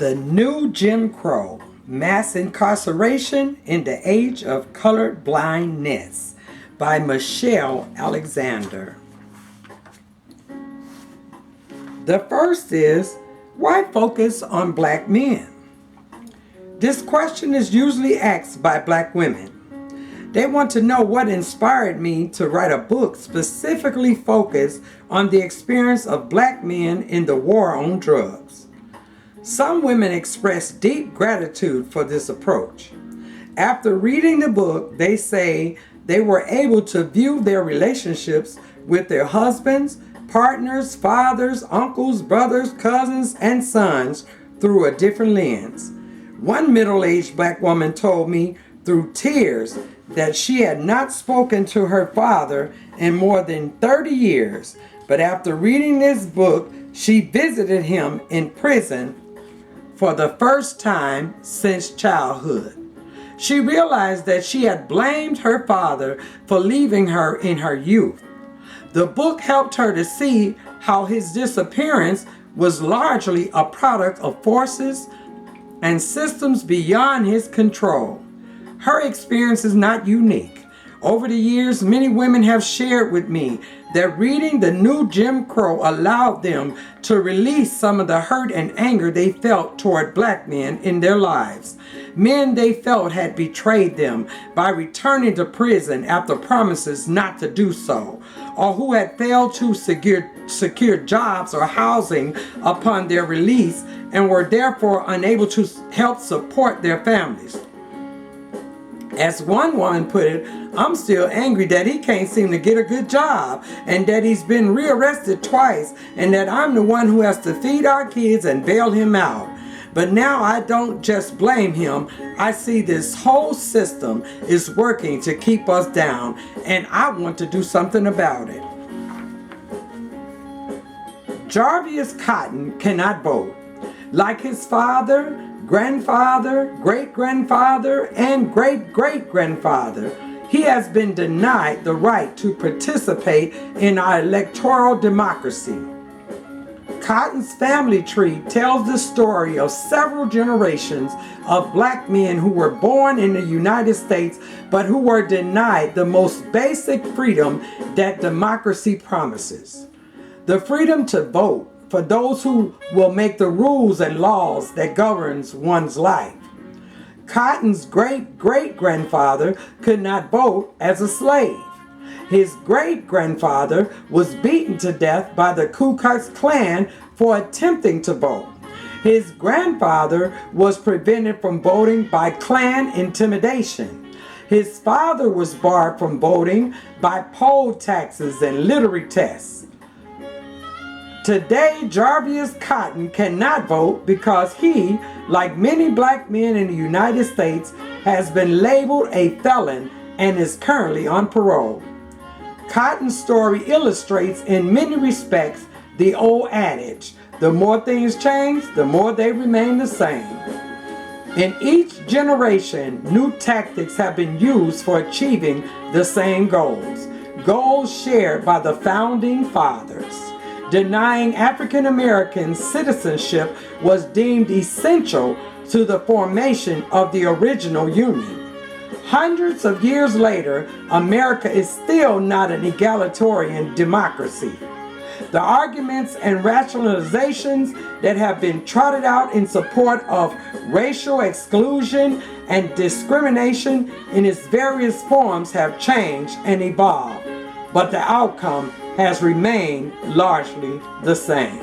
The New Jim Crow, Mass Incarceration in the Age of Colored Blindness by Michelle Alexander. The first is, why focus on black men? This question is usually asked by black women. They want to know what inspired me to write a book specifically focused on the experience of black men in the war on drugs. Some women express deep gratitude for this approach. After reading the book, they say they were able to view their relationships with their husbands, partners, fathers, uncles, brothers, cousins, and sons through a different lens. One middle-aged black woman told me through tears that she had not spoken to her father in more than 30 years, but after reading this book, she visited him in prison for the first time since childhood. She realized that she had blamed her father for leaving her in her youth. The book helped her to see how his disappearance was largely a product of forces and systems beyond his control. Her experience is not unique. Over the years, many women have shared with me that reading The New Jim Crow allowed them to release some of the hurt and anger they felt toward black men in their lives. Men they felt had betrayed them by returning to prison after promises not to do so, or who had failed to secure jobs or housing upon their release and were therefore unable to help support their families. As one woman put it, I'm still angry that he can't seem to get a good job and that he's been rearrested twice and that I'm the one who has to feed our kids and bail him out. But now I don't just blame him. I see this whole system is working to keep us down and I want to do something about it. Jarvis Cotton cannot vote. Like his father, grandfather, great-grandfather, and great-great-grandfather, he has been denied the right to participate in our electoral democracy. Cotton's family tree tells the story of several generations of black men who were born in the United States but who were denied the most basic freedom that democracy promises: the freedom to vote for those who will make the rules and laws that governs one's life. Cotton's great-great-grandfather could not vote as a slave. His great-grandfather was beaten to death by the Ku Klux Klan for attempting to vote. His grandfather was prevented from voting by Klan intimidation. His father was barred from voting by poll taxes and literary tests. Today, Jarvis Cotton cannot vote because he, like many black men in the United States, has been labeled a felon and is currently on parole. Cotton's story illustrates in many respects the old adage, the more things change, the more they remain the same. In each generation, new tactics have been used for achieving the same goals shared by the founding fathers. Denying African Americans citizenship was deemed essential to the formation of the original Union. Hundreds of years later, America is still not an egalitarian democracy. The arguments and rationalizations that have been trotted out in support of racial exclusion and discrimination in its various forms have changed and evolved, but the outcome has remained largely the same.